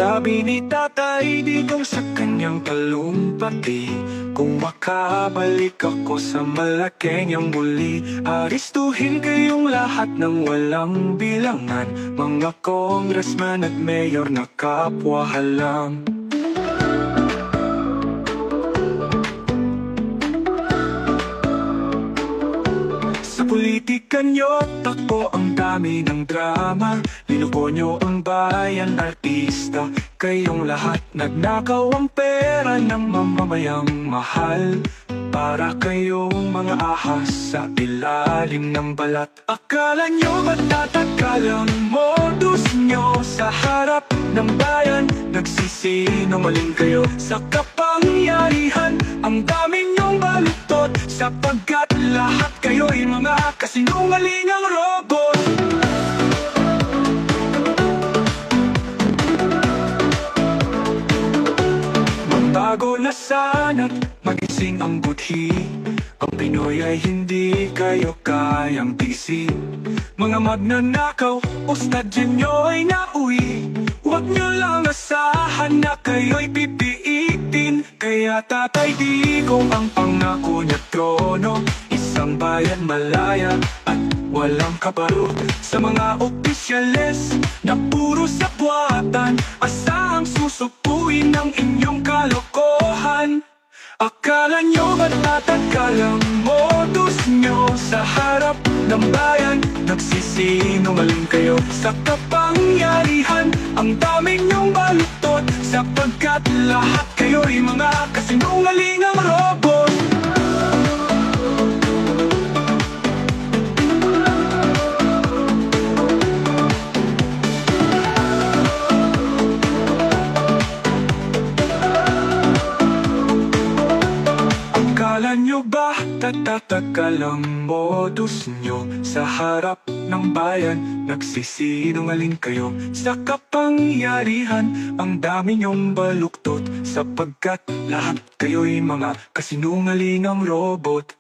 Sabi ni Tatay Digong sa kanyang talumpati, kung makabalik ako sa Malacanang muli, aristuhin kayong lahat ng walang bilangan, mga congressman at mayor na kapwa halang. Sa politika nyo, takbo ang dami ng drama. Niloko nyo ang bayan, artista kayong lahat. Nagnakaw ang pera ng mamamayang mahal, para kayong mga ahas sa ilalim ng balat. Akala nyo ba't tatagkal ang modus nyo sa harap ng bayan? Nagsisinungaling kayo sa kapangyarihan, ang dami nyong baluktot, sapagkat lahat kayo'y mga kasinungalingang robot. Magbago na sana't magising ang budhi, ang Pinoy ay hindi kayo kayang tiisin. Mga magnanakaw, ustadyan nyo ay nauwi, huwag nyo lang asahan na kayo'y pipiitin. Kaya Tatay Digong ang pangako niya trono, isang bayan malaya at walang kabaro. Sa mga opisyales na puro sabwatan, asahang susupuin ng inyong kalokohan. Akala nyo ba't tatagkal ang modus nyo sa harap ng bayan? Nagsisinungaling kayo sa kapangyarihan, ang dami nyong baluktot, sapagkat lahat kayo'y mga kasinungalingang robot. Akala nyo ba tatatagal ang modus nyo sa harap ng bayan? Nagsisinungaling kayo sa kapangyarihan, ang dami nyong baluktot, sapagkat lahat kayo'y mga kasinungalingang robot.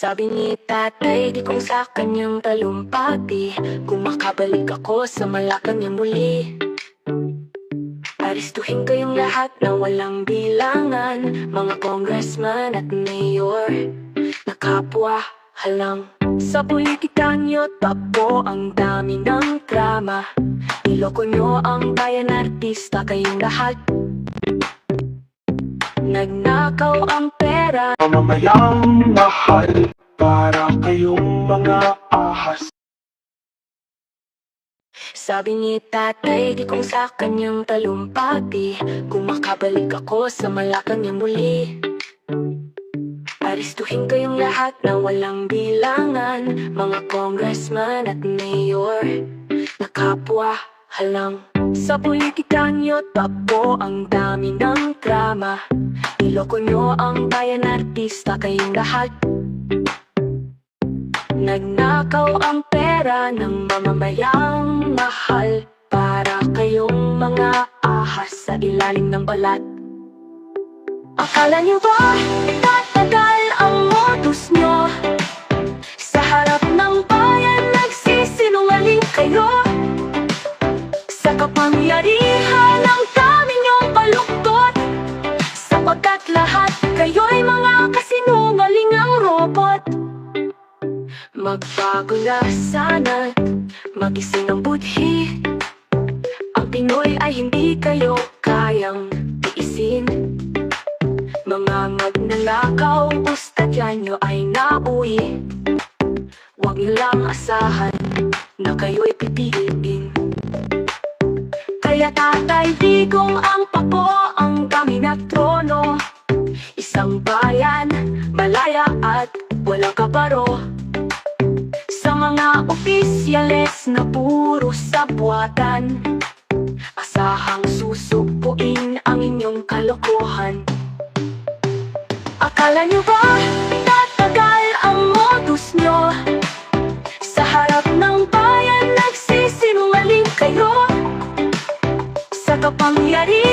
Sabi ni Tatay Digong sa kanyang talumpati, kung makabalik ako sa Malacanang muli, aristuhin kayong lahat na walang bilangan, mga congressman at mayor na kapwa halang. Sa politika nyo, tapo ang dami ng drama. Niloko nyo ang bayan, artista kayong lahat. Nagnakaw ang pera, Mamamayang mahal, para kayong mga ahas. sabi ni Tatay Digong sa kanyang talumpati, kung makabalik ako sa Malacanang muli, aristuhin kayong lahat na walang bilangan, mga congressman at mayor na kapwa halang. Sa politika nyo, tapo ang dami ng drama. Niloko nyo ang bayan, artista kayong lahat. Nagnakaw ang pera ng mamamayang mahal, para kayong mga ahas sa ilalim ng balat. Akala nyo ba tatagal ang modus nyo sa harap ng bayan? Nagsisinungaling kayo sa kapangyarihan, ang dami nyong baluktot, sapagkat lahat kayo'y mga kasinungalingang robot. Magbago na sana't magising ang budhi, ang Pinoy ay hindi kayo kayang tiisin. Mga magnanakaw, ustadyan nyo ay nauwi, huwag nyo lang asahan na kayo'y pipiliin. Kaya Tatay Digong ang papo, ang dami na trono, isang bayan malaya at walang kabaro. Sa mga opisyales na puro sabwatan, asahang susupuin ang inyong kalokohan. Akala nyo ba tatagal ang modus nyo sa harap ng bayan? Nagsisinungaling kayo sa kapangyarihan,